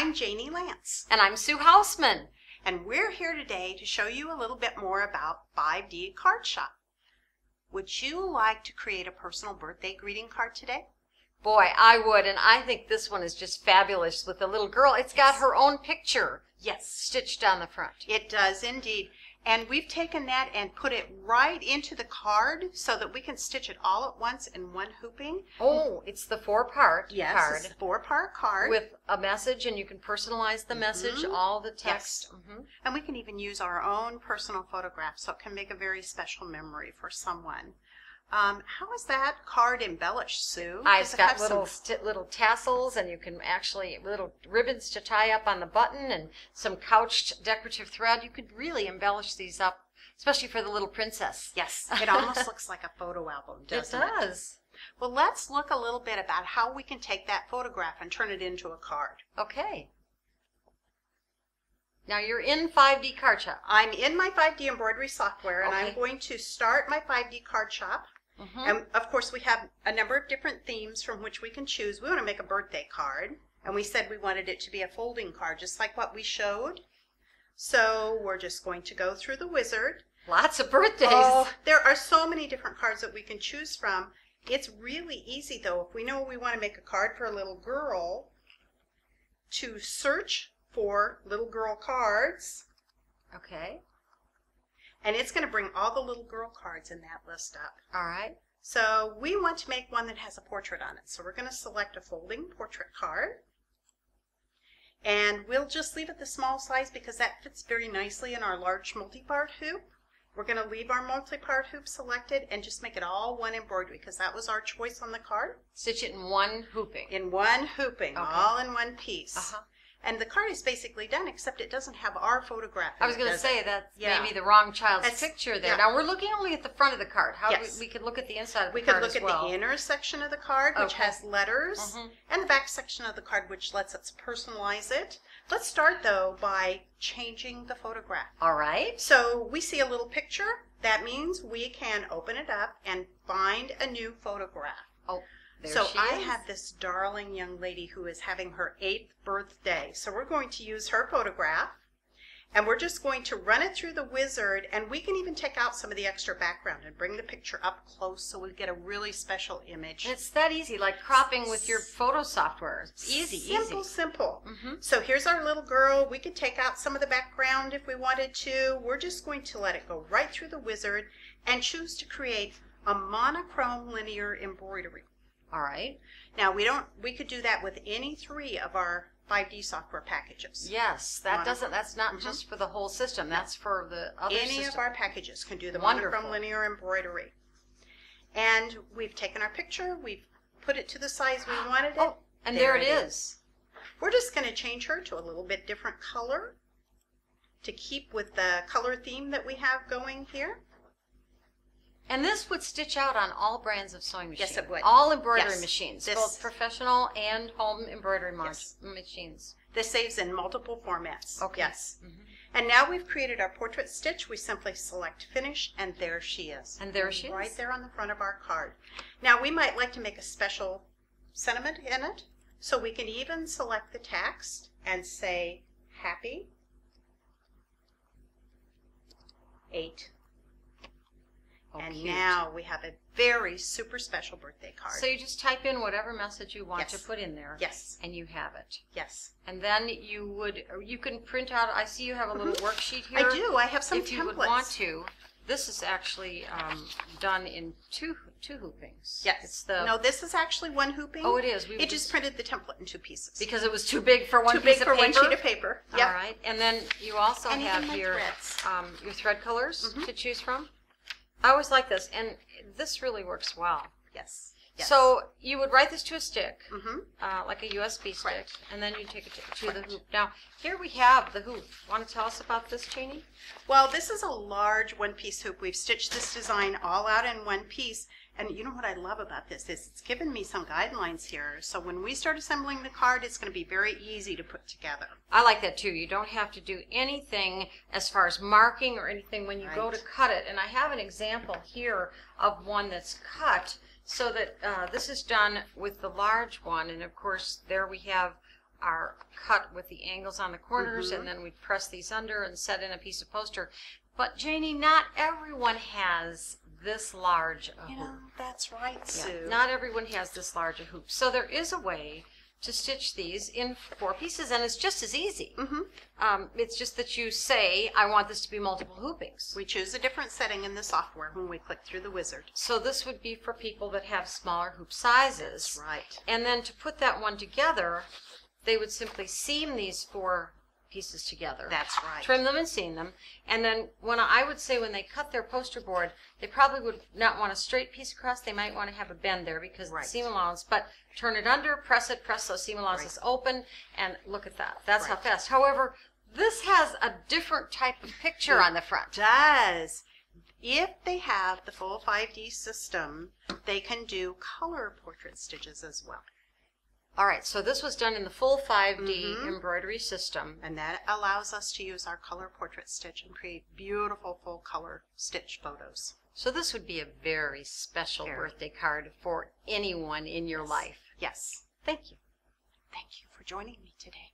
I'm Janie Lantz. And I'm Sue Hausmann. And we're here today to show you a little bit more about 5D Card Shop. Would you like to create a personal birthday greeting card today? Boy, I would, and I think this one is just fabulous with the little girl. It's got her own picture stitched on the front. It does indeed. And we've taken that and put it right into the card so that we can stitch it all at once in one hooping. Oh, it's the four-part card. Yes, it's a four-part card. With a message, and you can personalize the message, all the text. Yes. And we can even use our own personal photograph, so it can make a very special memory for someone. How is that card embellished, Sue? It's got little tassels, and you can actually, little ribbons to tie up on the button, and some couched decorative thread. You could really embellish these up, especially for the little princess. Yes, it almost looks like a photo album, doesn't it? It does. Well, let's look a little bit about how we can take that photograph and turn it into a card. Okay. Now you're in 5D Card Shop. I'm in my 5D embroidery software, and I'm going to start my 5D Card Shop. And of course we have a number of different themes from which we can choose. We want to make a birthday card, and we said we wanted it to be a folding card, just like what we showed. So we're just going to go through the wizard. Lots of birthdays. Oh, there are so many different cards that we can choose from. It's really easy though, if we know we want to make a card for a little girl, to search for little girl cards. Okay. And it's going to bring all the little girl cards in that list up. All right. So we want to make one that has a portrait on it. So we're going to select a folding portrait card. And we'll just leave it the small size because that fits very nicely in our large multi-part hoop. We're going to leave our multi-part hoop selected and just make it all one embroidery because that was our choice on the card. Stitch it in one hooping. In one hooping, all in one piece. And the card is basically done, except it doesn't have our photograph in it. I was going to say that's maybe the wrong child's picture there. Now we're looking only at the front of the card. How we could look at the inside of the card as well. We could look at the inner section of the card, which has letters, and the back section of the card, which lets us personalize it. Let's start though by changing the photograph. All right. So we see a little picture. That means we can open it up and find a new photograph. Oh. So I have this darling young lady who is having her 8th birthday. So we're going to use her photograph, and we're just going to run it through the wizard, and we can even take out some of the extra background and bring the picture up close so we get a really special image. It's that easy, like cropping with your photo software. It's easy. Simple. So here's our little girl. We could take out some of the background if we wanted to. We're just going to let it go right through the wizard and choose to create a monochrome linear embroidery. All right. Now we could do that with any 3 of our 5D software packages. Yes, that's not just for the whole system. That's for the other Any of our packages can do the monochrome linear embroidery. And we've taken our picture, we've put it to the size we wanted it. Oh, and there it is. We're just going to change her to a little bit different color to keep with the color theme that we have going here. And this would stitch out on all brands of sewing machines. Yes, it would. All embroidery machines, both professional and home embroidery machines. This saves in multiple formats. Okay. Yes. And now we've created our portrait stitch. We simply select finish, and there she is. And there she is. Right there on the front of our card. Now we might like to make a special sentiment in it, so we can even select the text and say, Happy 8. And now we have a very super special birthday card. So you just type in whatever message you want to put in there. Yes. And you have it. Yes. And then you can print out, I see you have a little worksheet here. I do. I have some templates. If you would want to. This is actually done in two hoopings. Yes. No, this is actually one hooping. Oh, it is. It just printed the template in 2 pieces. Because it was too big for one piece of paper? Too big for one sheet of paper. Yep. All right. And then you also have here your thread colors to choose from. I always like this, and this really works well. Yes. So you would write this to a stick, like a USB stick, and then you take it to the hoop. Now, here we have the hoop. Want to tell us about this, Janie? Well, this is a large one-piece hoop. We've stitched this design all out in one piece. And you know what I love about this is it's given me some guidelines here. So when we start assembling the card, it's going to be very easy to put together. I like that too. You don't have to do anything as far as marking or anything when you go to cut it. And I have an example here of one that's cut so that this is done with the large one. And of course there we have are cut with the angles on the corners, and then we press these under and set in a piece of poster. But Janie, not everyone has this large a hoop. You know, that's right, Sue. Yeah, not everyone has this large a hoop. So there is a way to stitch these in 4 pieces, and it's just as easy. It's just that you say, I want this to be multiple hoopings. We choose a different setting in the software when we click through the wizard. So this would be for people that have smaller hoop sizes. That's right. And then to put that one together, they would simply seam these 4 pieces together. That's right. Trim them and seam them. And then I would say when they cut their poster board, they probably would not want a straight piece across. They might want to have a bend there because of the seam allowance. But turn it under, press those seam allowances open, and look at that. That's how fast. However, this has a different type of picture on the front. It does. If they have the full 5D system, they can do color portrait stitches as well. All right, so this was done in the full 5D embroidery system. And that allows us to use our color portrait stitch and create beautiful full color stitch photos. So this would be a very special birthday card for anyone in your life. Yes. Thank you. Thank you for joining me today.